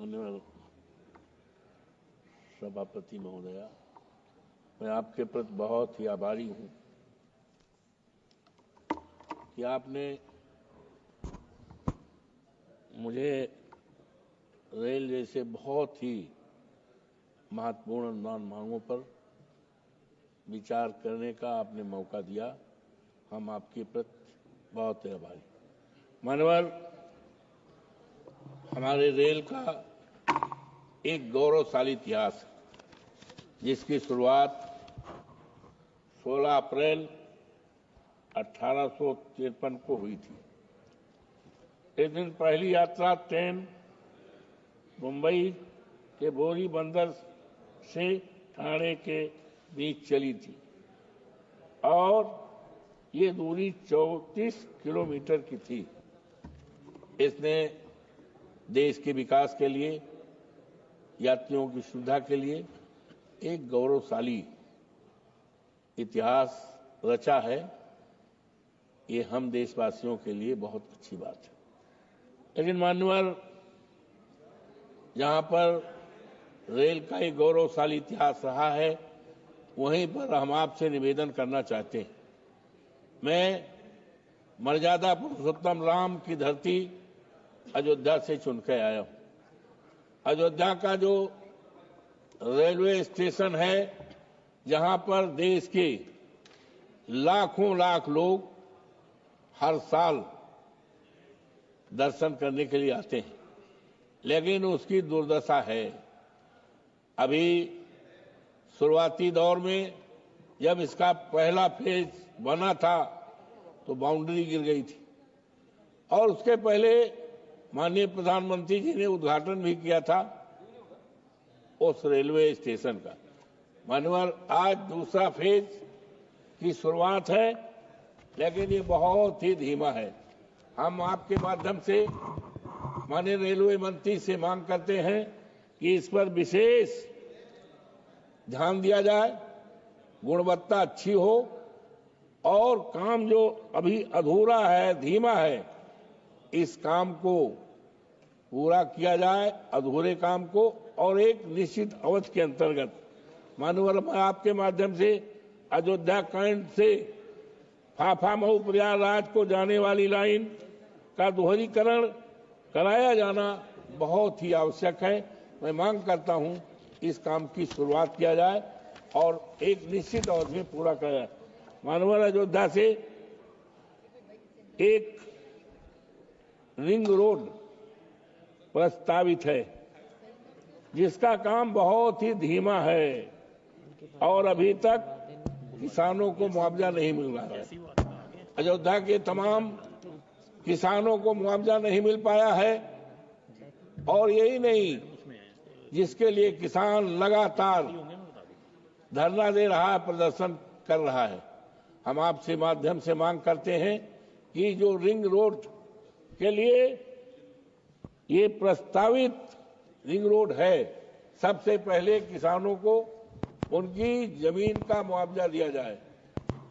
माननीय सभापति महोदया, मैं आपके प्रति बहुत ही आभारी हूं कि आपने मुझे रेल जैसे बहुत ही महत्वपूर्ण अनुदान मांगों पर विचार करने का आपने मौका दिया। हम आपके प्रति बहुत ही आभारी। माननीय, हमारे रेल का एक गौरवशाली इतिहास है जिसकी शुरुआत 16 अप्रैल 1853 को हुई थी। इस दिन पहली यात्रा ट्रेन मुंबई के बोरी बंदर से ठाणे के बीच चली थी और ये दूरी 34 किलोमीटर की थी। इसने देश के विकास के लिए, यात्रियों की सुविधा के लिए एक गौरवशाली इतिहास रचा है। ये हम देशवासियों के लिए बहुत अच्छी बात है। लेकिन मान्यवर, जहां पर रेल का एक गौरवशाली इतिहास रहा है, वहीं पर हम आपसे निवेदन करना चाहते हैं। मैं मर्यादा पुरुषोत्तम राम की धरती अयोध्या से चुनकर आया हूं। अयोध्या का जो रेलवे स्टेशन है, जहां पर देश के लाखों लाख लोग हर साल दर्शन करने के लिए आते हैं, लेकिन उसकी दुर्दशा है। अभी शुरुआती दौर में जब इसका पहला फेज बना था तो बाउंड्री गिर गई थी और उसके पहले माननीय प्रधानमंत्री जी ने उद्घाटन भी किया था उस रेलवे स्टेशन का। माननीय, आज दूसरा फेज की शुरुआत है, लेकिन ये बहुत ही धीमा है। हम आपके माध्यम से माननीय रेलवे मंत्री से मांग करते हैं कि इस पर विशेष ध्यान दिया जाए, गुणवत्ता अच्छी हो और काम जो अभी अधूरा है, धीमा है, इस काम को पूरा किया जाए, अधूरे काम को, और एक निश्चित अवधि के अंतर्गत। माननीय, मैं आपके माध्यम से अयोध्या कैंट से फाफा मऊ प्रयागराज को जाने वाली लाइन का दोहरीकरण कराया जाना बहुत ही आवश्यक है। मैं मांग करता हूं इस काम की शुरुआत किया जाए और एक निश्चित अवधि में पूरा किया जाए। माननीय, अयोध्या से एक रिंग रोड प्रस्तावित है जिसका काम बहुत ही धीमा है और अभी तक किसानों को मुआवजा नहीं मिल रहा है। अयोध्या के तमाम किसानों को मुआवजा नहीं मिल पाया है और यही नहीं, जिसके लिए किसान लगातार धरना दे रहा है, प्रदर्शन कर रहा है। हम आपसे माध्यम से मांग करते हैं कि जो रिंग रोड के लिए ये प्रस्तावित रिंग रोड है, सबसे पहले किसानों को उनकी जमीन का मुआवजा दिया जाए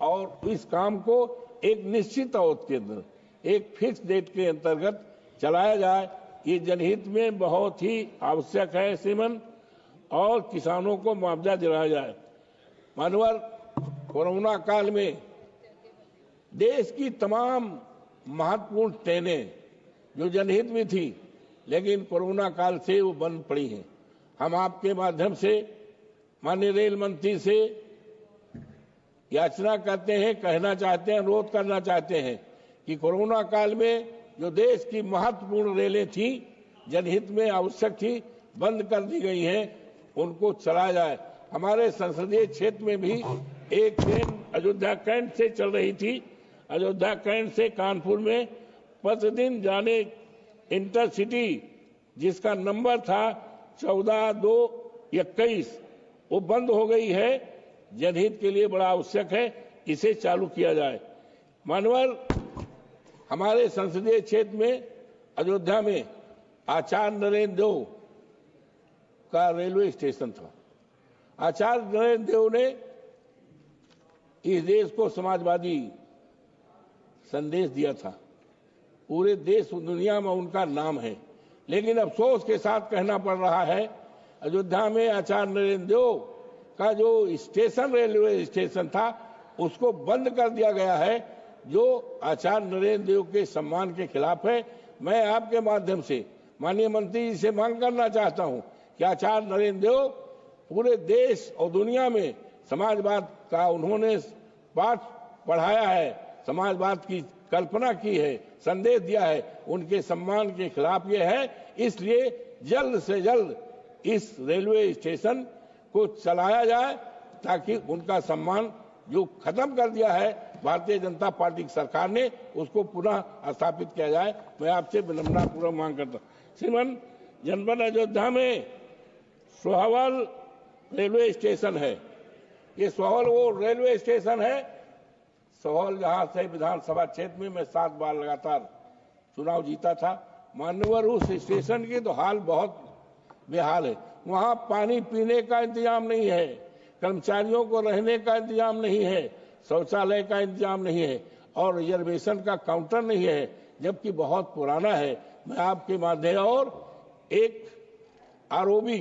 और इस काम को एक निश्चित अवधि के अंदर, एक फिक्स डेट के अंतर्गत चलाया जाए। ये जनहित में बहुत ही आवश्यक है श्रीमन, और किसानों को मुआवजा दिलाया जाए। माननीय, कोरोना काल में देश की तमाम महत्वपूर्ण ट्रेनें जो जनहित में थी, लेकिन कोरोना काल से वो बंद पड़ी हैं। हम आपके माध्यम से माननीय रेल मंत्री से याचना करते हैं, कहना चाहते हैं, अनुरोध करना चाहते हैं कि कोरोना काल में जो देश की महत्वपूर्ण रेलें थी, जनहित में आवश्यक थी, बंद कर दी गई हैं, उनको चलाया जाए। हमारे संसदीय क्षेत्र में भी एक ट्रेन अयोध्या कैंट से चल रही थी। अयोध्या कैंट से कानपुर में प्रतिदिन जाने इंटरसिटी, जिसका नंबर था 14-2-21, वो बंद हो गई है। जनहित के लिए बड़ा आवश्यक है, इसे चालू किया जाए। माननीय, हमारे संसदीय क्षेत्र में अयोध्या में आचार्य नरेंद्र देव का रेलवे स्टेशन था। आचार्य नरेंद्र देव ने इस देश को समाजवादी संदेश दिया था। पूरे देश दुनिया में उनका नाम है, लेकिन अफसोस के साथ कहना पड़ रहा है, अयोध्या में आचार्य नरेंद्र देव का जो स्टेशन, रेलवे स्टेशन था, उसको बंद कर दिया गया है, जो आचार्य नरेंद्र देव के सम्मान के खिलाफ है। मैं आपके माध्यम से माननीय मंत्री जी से मांग करना चाहता हूं कि आचार्य नरेंद्र देव पूरे देश और दुनिया में समाजवाद का उन्होंने पाठ पढ़ाया है, समाजवाद की कल्पना की है, संदेश दिया है, उनके सम्मान के खिलाफ ये है। इसलिए जल्द से जल्द इस रेलवे स्टेशन को चलाया जाए ताकि उनका सम्मान जो खत्म कर दिया है भारतीय जनता पार्टी की सरकार ने, उसको पुनः स्थापित किया जाए। मैं आपसे विनम्रतापूर्वक मांग करता हूँ। श्रीमान, जनपद अयोध्या में सोहावल रेलवे स्टेशन है। ये सोहावल वो रेलवे स्टेशन है, सोहावल जहां से विधानसभा क्षेत्र में मैं 7 बार लगातार चुनाव जीता था। मान्यवर, उस स्टेशन की तो हाल बहुत बेहाल है। वहां पानी पीने का इंतजाम नहीं है, कर्मचारियों को रहने का इंतजाम नहीं है, शौचालय का इंतजाम नहीं है और रिजर्वेशन का काउंटर नहीं है, जबकि बहुत पुराना है। मैं आपके माध्यम और एक आरओबी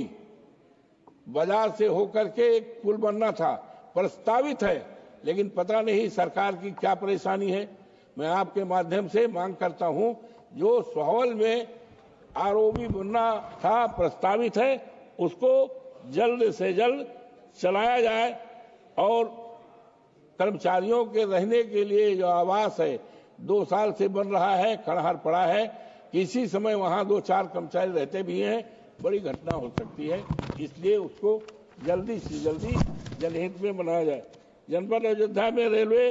बाजार से होकर के एक पुल बनना था, प्रस्तावित है, लेकिन पता नहीं सरकार की क्या परेशानी है। मैं आपके माध्यम से मांग करता हूं, जो सोहावल में आरओबी बनना था, प्रस्तावित है, उसको जल्द से जल्द चलाया जाए और कर्मचारियों के रहने के लिए जो आवास है 2 साल से बन रहा है, खड़हर पड़ा है, किसी समय वहां 2-4 कर्मचारी रहते भी हैं, बड़ी घटना हो सकती है। इसलिए उसको जल्दी से जल्दी जनहित में बनाया जाए। जनपद अयोध्या में रेलवे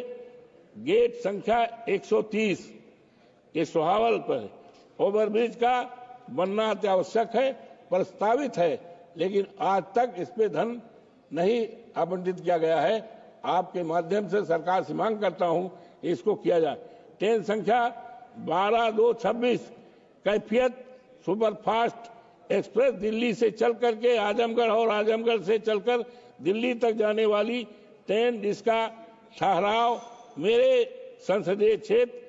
गेट संख्या 130 ये सोहावल पर ओवरब्रिज का बनना अति आवश्यक है, प्रस्तावित है, लेकिन आज तक इस पे धन नहीं आवंटित किया गया है। आपके माध्यम से सरकार से मांग करता हूं इसको किया जाए। ट्रेन संख्या 12226 कैफियत सुपरफास्ट एक्सप्रेस दिल्ली से चल करके आजमगढ़ और आजमगढ़ से चलकर दिल्ली तक जाने वाली ट्रेन, जिसका ठहराव मेरे संसदीय क्षेत्र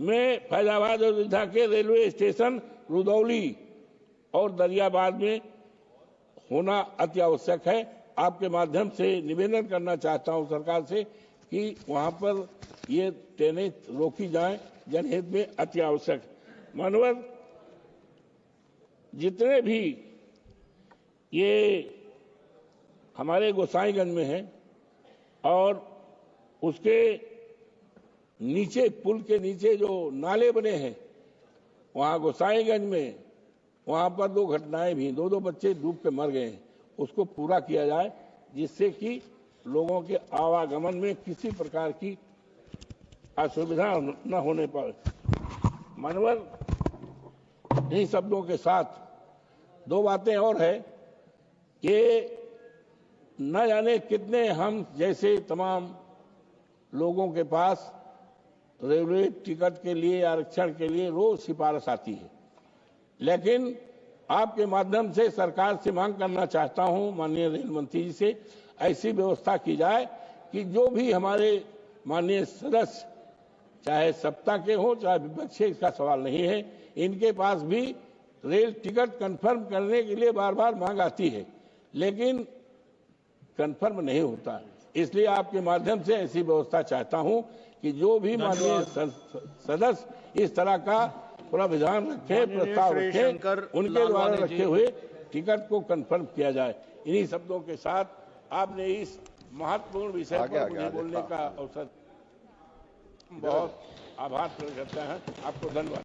में फैजाबाद और अयोध्या के रेलवे स्टेशन रुदौली और दरियाबाद में होना अति आवश्यक है। आपके माध्यम से निवेदन करना चाहता हूं सरकार से कि वहां पर ये ट्रेनें रोकी जाएं, जनहित में अति आवश्यक। मानवर, जितने भी ये हमारे गोसाईगंज में है और उसके नीचे, पुल के नीचे जो नाले बने हैं, वहां गोसाईगंज में वहां पर 2 घटनाएं भी, 2 बच्चे डूब के मर गए हैं, उसको पूरा किया जाए, जिससे कि लोगों के आवागमन में किसी प्रकार की असुविधा न होने पाए। मानवर, इन शब्दों के साथ 2 बातें और है कि न जाने कितने हम जैसे तमाम लोगों के पास रेलवे टिकट के लिए, आरक्षण के लिए रोज सिफारिश आती है, लेकिन आपके माध्यम से सरकार से मांग करना चाहता हूं, माननीय रेल मंत्री जी से, ऐसी व्यवस्था की जाए कि जो भी हमारे माननीय सदस्य, चाहे सत्ता के हो चाहे विपक्ष, इसका सवाल नहीं है, इनके पास भी रेल टिकट कंफर्म करने के लिए बार बार मांग आती है, लेकिन कंफर्म नहीं होता। इसलिए आपके माध्यम से ऐसी व्यवस्था चाहता हूं कि जो भी माननीय सदस्य इस तरह का प्रावधान रखे, प्रस्ताव रखे, उनके द्वारा रखे हुए टिकट को कंफर्म किया जाए। इन्हीं शब्दों के साथ आपने इस महत्वपूर्ण विषय पर मुझे बोलने का अवसर, बहुत आभार प्रकट करते हैं। आपको धन्यवाद।